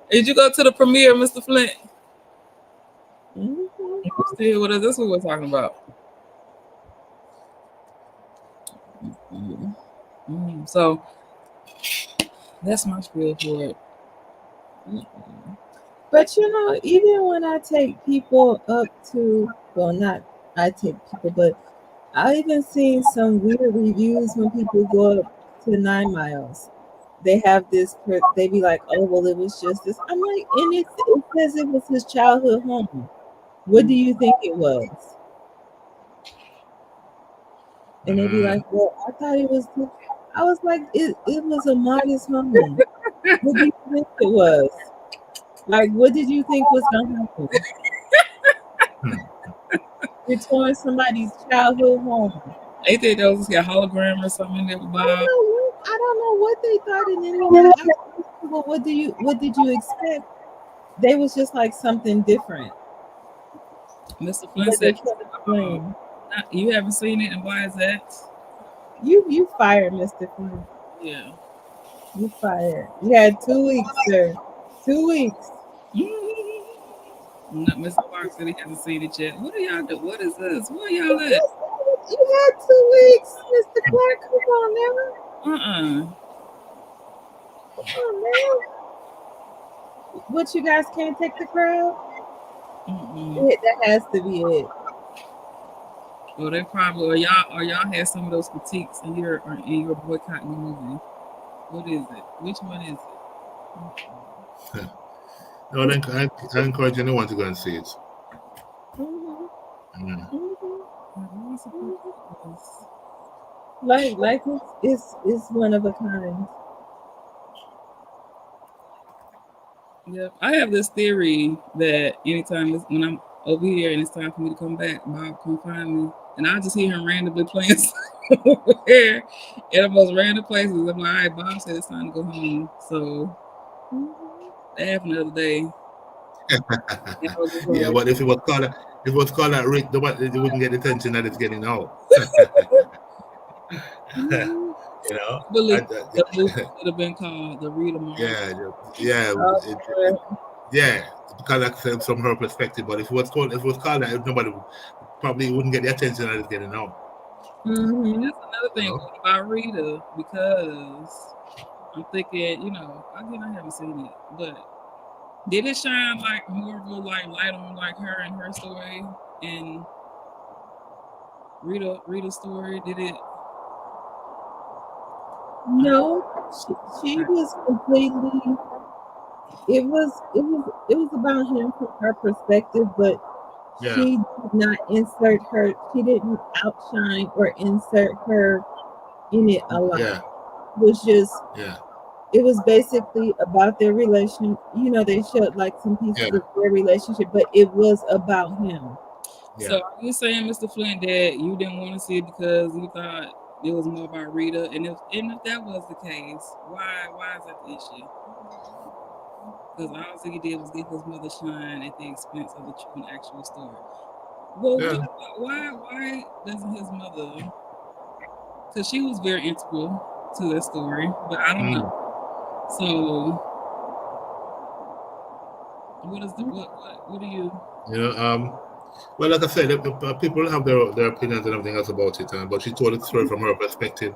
Did you go to the premiere, Mr. Flint? Still with us. That's what we're talking about. So that's my spiel for it. But even when I take people up to, not I take people, but I even seen some weird reviews when people go up to 9 Miles. They have this, they be like, oh, well, it was just this. I'm like, and it says it was his childhood home. What do you think it was? And they be like, well, I thought it was, I was like, it was a modest home. What do you think it was? Like, what did you think was going to happen? You're touring somebody's childhood home. Ain't they those got hologram or something in there? I don't know what they thought, and then well, what did you expect? They was just like something different. Mr. Flynn said, you haven't seen it, and why is that? You fired, Mr. Flynn. Yeah. You fired. You had 2 weeks, sir. 2 weeks. Mr. Park said he hasn't seen it yet. What are y'all doing? What is this? Where y'all at? You had 2 weeks, Mr. Clark. Come on now. Come on now. What, you guys can't take the crowd? That has to be it. Well, they probably or y'all had some of those critiques in your boycotting the movie. What is it? Which one is it? No, I encourage anyone to go and see it. Like it's one of a kind. Yeah, I have this theory that anytime when I'm over here and it's time for me to come back, Bob come find me, and I just hear him randomly playing somewhere in the most random places. I'm like, all right, Bob said it's time to go home, so that happened the other day. Yeah, but if it was called that Rick, it wouldn't get the attention that it's getting now. You know, the movie should have been called the Rita Marley. Yeah, because like I said, from her perspective. But if it was called that, nobody probably wouldn't get the attention that it's getting now. That's another thing about Rita, because I'm thinking, again, I haven't seen it, but did it shine like more of a light on like her and her story and Rita's story? Did it? No, she was completely. It was about him from her perspective, but she did not insert her. She didn't outshine or insert her in it a lot. Yeah. It was just. Yeah. It was basically about their relation. They showed like some pieces of their relationship, but it was about him. Yeah. So are you saying, Mr. Flint, that you didn't want to see it because you thought it was more about Rita? And if that was the case, why is that the issue? Because all he did was give his mother shine at the expense of the true and actual story. Well, why doesn't his mother? Because she was very integral to that story, but I don't know. So, what do you? Well, like I said, people have their opinions and everything else about it, but she told the story from her perspective,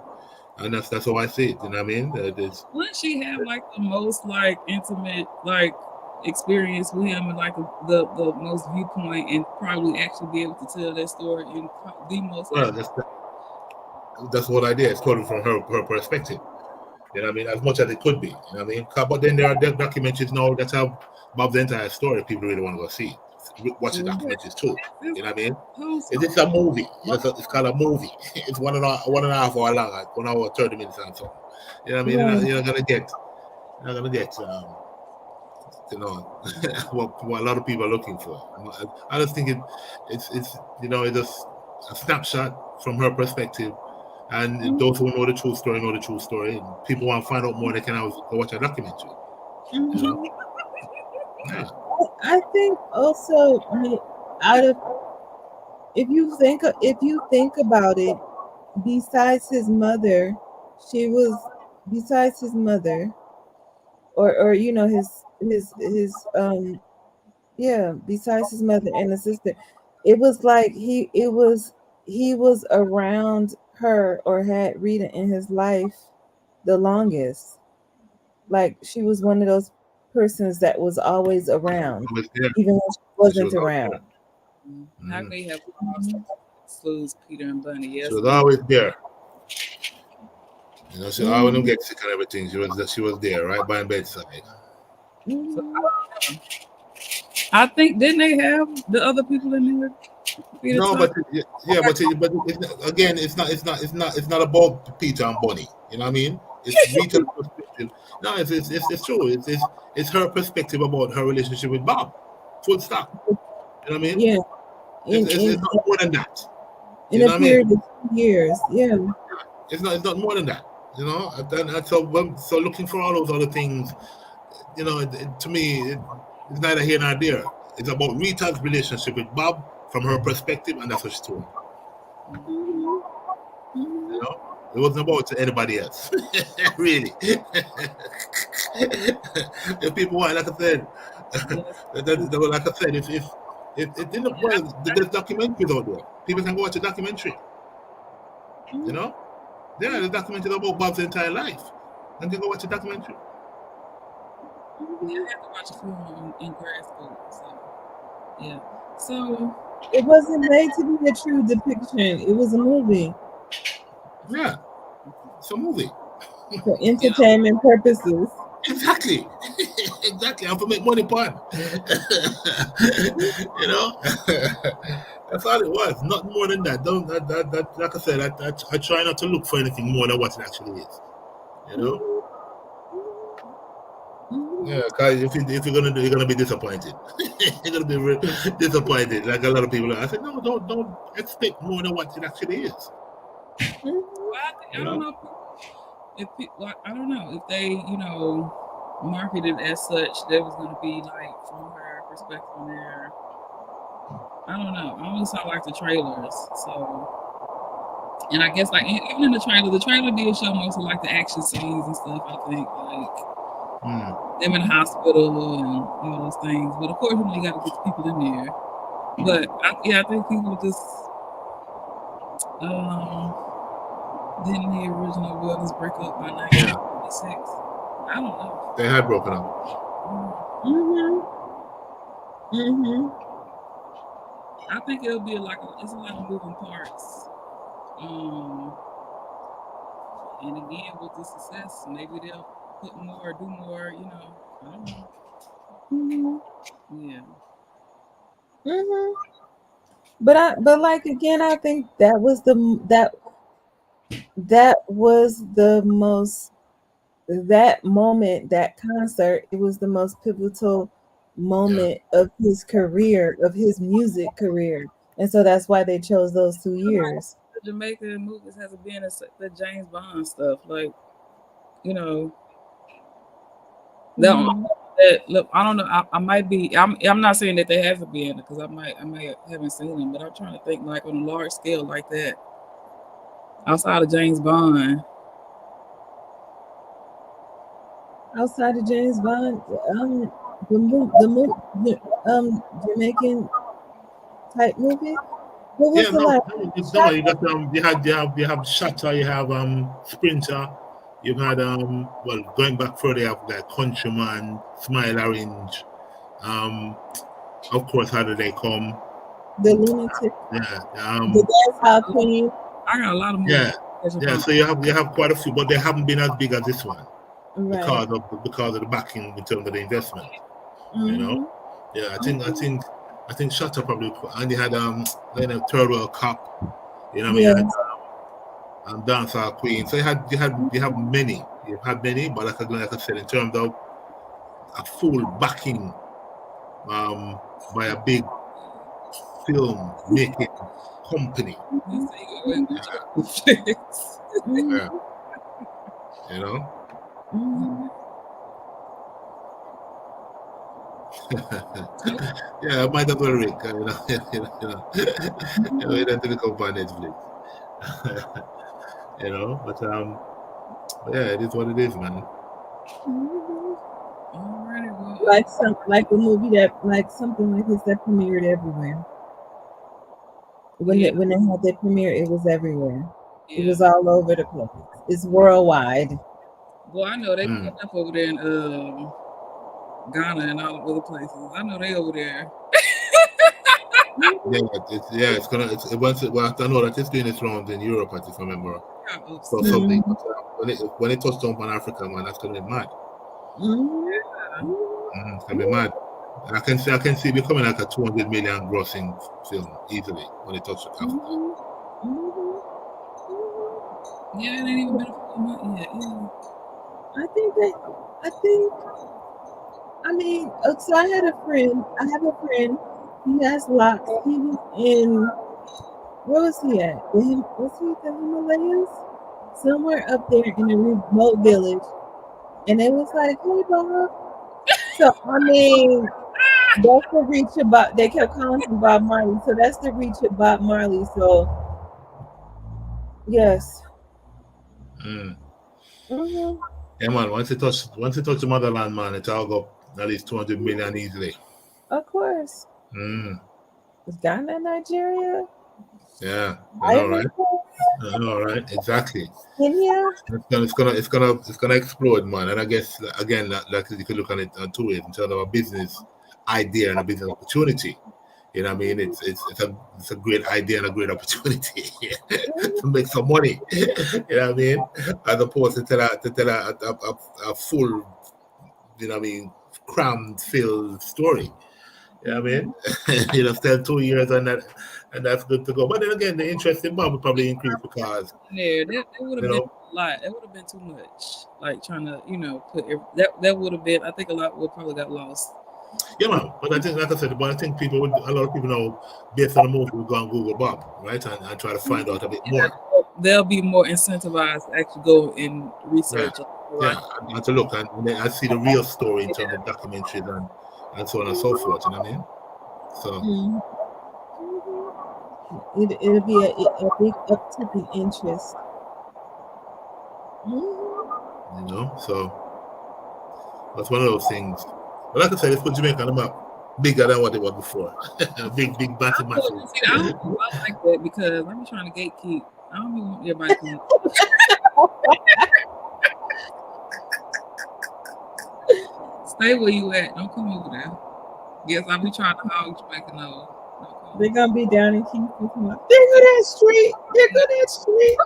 and that's how I see it. You know what I mean? Wouldn't she have like the most like intimate like experience with him and like the most viewpoint, and probably actually be able to tell that story in the most? Well, that's what I did. It's told from her perspective. You know what I mean? As much as it could be. You know what I mean? But then there are documentaries now that have Bob's entire story. People really want to go see. Watch the documentaries too. You know what I mean? It's a movie. It's called a movie. It's 1.5 hour long, like 1 hour 30 minutes and so. You know what I mean? You're not gonna get what a lot of people are looking for. I just think it's just a snapshot from her perspective. And those who know the true story know the true story. And people want to find out more, they can always go watch a documentary. Yeah. I think also if you think about it, besides his mother, or besides his mother and his sister, it was like he was around her or had Rita in his life the longest. Like she was one of those persons that was always around, even when she wasn't around. How can you have Sleuths, Peter and Bunny? Yes, she was always there. She always didn't get sick and everything. She was there, right by the bedside. I think didn't they have the other people in there? No, but again, it's not about Peter and Bunny. You know what I mean? It's Rita's perspective. No, it's true. It's her perspective about her relationship with Bob. Full stop. You know what I mean? Yeah. It's not more than that. In a period of 2 years, yeah. It's not more than that. And so looking for all those other things, to me, it's neither here nor there. It's about Rita's relationship with Bob from her perspective, and that's what she told. It wasn't about anybody else, really. If people want, like I said, if it didn't, there's documentaries out there. People can go watch a documentary. There's documentary about Bob's entire life. And can go watch a documentary. Yeah, I had to watch a film in grad school. So, yeah. So, It wasn't made to be a true depiction. It was a movie Yeah, it's a movie. for entertainment purposes. Exactly. Exactly. I'm to make money pun. You know? That's all it was. Not more than that. Don't that like I said, I try not to look for anything more than what it actually is. You know? Yeah, because if you're gonna do, you're gonna be disappointed. You're gonna be disappointed, like a lot of people are. I said, no, don't expect more than what it actually is. Well, I don't know if I don't know if they, marketed as such. There was going to be like from her perspective there. I don't know. I only saw like the trailers, so and I guess like even in the trailer did show most of like the action scenes and stuff. I think like them in the hospital and all those things. But of course, you got to get the people in there. But I think people just didn't the original Brothers break up by 1996? I don't know. They had broken up. I think it'll be it's a lot of moving parts. And again, with the success, maybe they'll put more, do more. I don't know. Yeah. But like again, I think that was the most, that moment, that concert, it was the most pivotal moment of his career, of his music career. And so that's why they chose those 2 years. The Jamaica movies hasn't been the James Bond stuff, like, look, I don't know. I might be. I'm not saying that they haven't been, because I may haven't seen them, but I'm trying to think like on a large scale like that, outside of James Bond. Outside of James Bond, Jamaican type movie. What was the last? You got you have Shatter, you have Sprinter, you've had going back further, you have like Countryman, Smile Orange, of course, How Did They Come? The Lunatic. The Dance Hall Queen. I got a lot of movies. Yeah. So you have quite a few, but they haven't been as big as this one, right, because of the backing in terms of the investment. You know, yeah. I think Shutter probably, and you had Third World Cup. You know what I mean? And Dance Hall Queen. So you have many. You've had many, but like I said, in terms of a full backing by a big film making company. Yeah. You know? Yeah, I might as well, Rick. You know, you don't think about Netflix. You know, but yeah, it is what it is, man. Like a movie something like this that premiered everywhere. When they had their premiere, it was everywhere. Yeah. It was all over the place. It's worldwide. Well, I know they put up over there in Ghana and all the other places. I know they over there. I know that it's doing its rounds in Europe, I just remember. So something, when it touched on Africa, man, that's gonna be mad. It's gonna be mad. And I can see becoming like a 200 million grossing film easily when it touches Africa. Yeah, it ain't even been a month yet. So I have a friend, he has locks. He was in, where was he at? Was he the Himalayas? Somewhere up there in a remote village. And it was like, hey, Bob. So, that's the reach about, they kept calling him Bob Marley. So that's the reach of Bob Marley. So, yes. Yeah, man. Once it touch the motherland, man, it's all go at least 200 million easily. Of course. Is Ghana, Nigeria? Yeah, I know, right? Exactly. Kenya. It's gonna explode, man. And I guess again, like you could look at it two ways in terms of a business idea and a business opportunity. You know what I mean? It's a great idea and a great opportunity to make some money. You know what I mean? As opposed to tell a full, you know what I mean, crammed filled story. You know what I mean? You know, still 2 years and that's good to go. But then again, the interesting part would probably increase because That would have you been know, a lot. That would have been too much. Like trying to, put that would have been. I think a lot would probably got lost. yeah, man. But I think, like I said, but I think a lot of people know based on the movie, will go on Google Bob, right, and try to find out a bit more. They'll be more incentivized to actually go and Yeah, research. yeah, and to look and then I see the real story in terms of documentaries and so on and so forth. You know what I mean? So. It'll be a big uptick in interest. You know, so that's one of those things. But like I said, let's put Jamaica on the map bigger than what it was before. big, massive. I don't like that because I'm trying to gatekeep. I don't even want everybody to. Stay where you at. Don't come over there. Yes, I'll be trying to hog Jamaica. No. They're gonna be down in Kingston. There go that street. There go that street.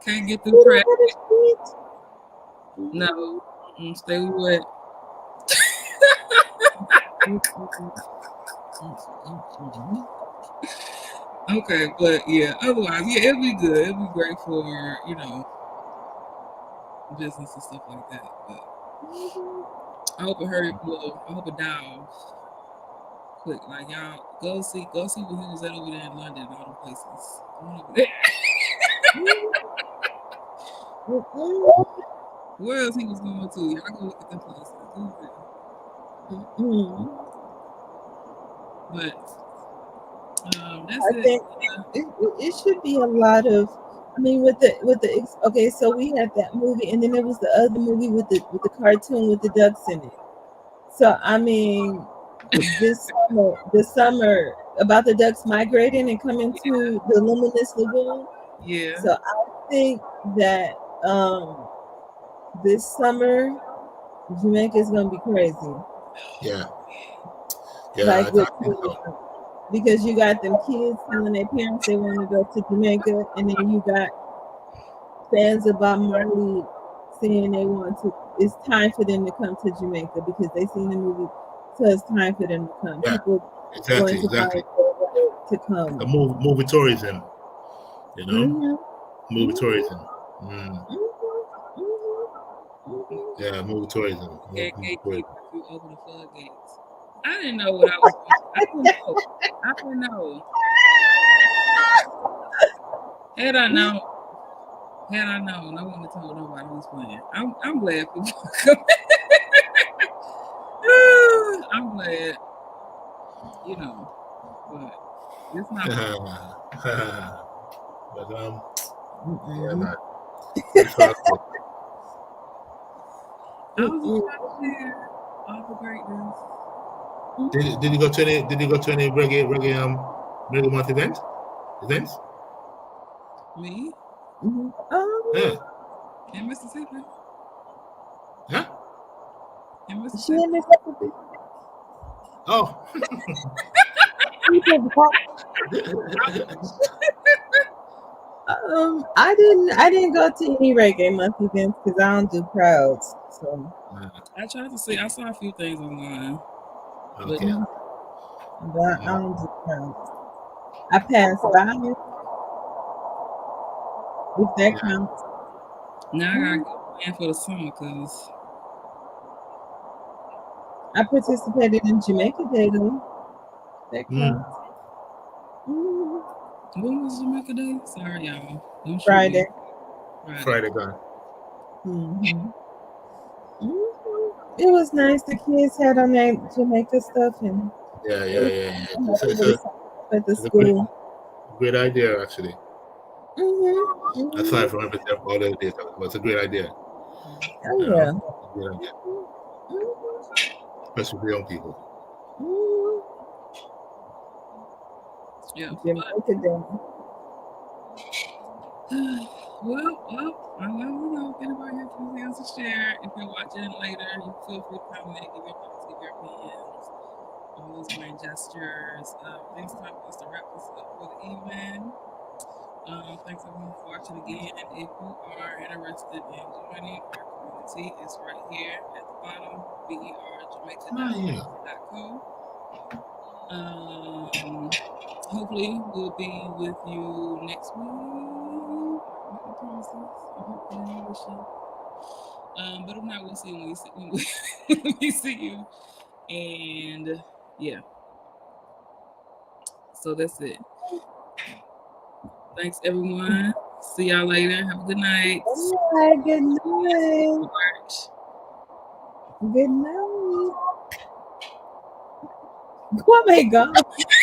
Can't get through traffic. No. Stay where you at. Okay, but yeah, otherwise, yeah, it'll be good. It'll be great for, business and stuff like that. But I hope it hurry. Well, I hope it dies quick. Like y'all go see where he was at over there in London and all the places. Over there. Where else he was going to? Y'all go look at them places. But I think it should be a lot of. I mean, okay, so we had that movie, and then there was the other movie with the cartoon with the ducks in it. So I mean, the summer about the ducks migrating and coming to the luminous lagoon. Yeah. So I think that this summer Jamaica is gonna be crazy. Yeah. Like because you got them kids telling their parents they want to go to Jamaica, and then you got fans of Bob Marley saying they want to. It's time for them to come to Jamaica because they seen the movie, so it's time for them to come. Yeah, people exactly. To come. The movie tourism, you know, movie tourism. Yeah, movie tourism. Open the floodgates. I didn't know what I was doing. I didn't know. Had I known, I wouldn't have told nobody who was playing. I'm glad people come. I'm glad, but it's not. But yeah, man. I was just trying to share all the greatness. Did you go to any reggae month events? Me? Yeah. In Mississippi? Huh? In Mississippi? Oh. I didn't go to any reggae month events because I don't do crowds. So I tried to see. I saw a few things online. Okay. But I don't do crowds. I passed by it. If that counts. Now I gotta go plan for the summer because I participated in Jamaica Day though. That counts. When was Jamaica Day? Sorry, y'all. Friday. Friday gone. It was nice. The kids had on their Jamaica stuff and yeah. At the school. Great idea, actually. Aside from everything, all the days, but it's a great idea. Oh yeah. Great idea. Especially for young people. Yeah. Jamaica Day. Well, I know if anybody has anything else to share, if you're watching it later, you feel free to comment, give your thoughts, give your opinions those grand gestures. Next time is to wrap this up for the evening. Thanks everyone for watching again. If you are interested in joining our community, it's right here at the bottom. berjamaica.co. Hopefully we'll be with you next week. Not promises. I'm hoping and wishing. But if not, we'll see when we see you. And yeah. So that's it. Thanks everyone. See y'all later. Have a good night. Good night. Good night. Oh my God.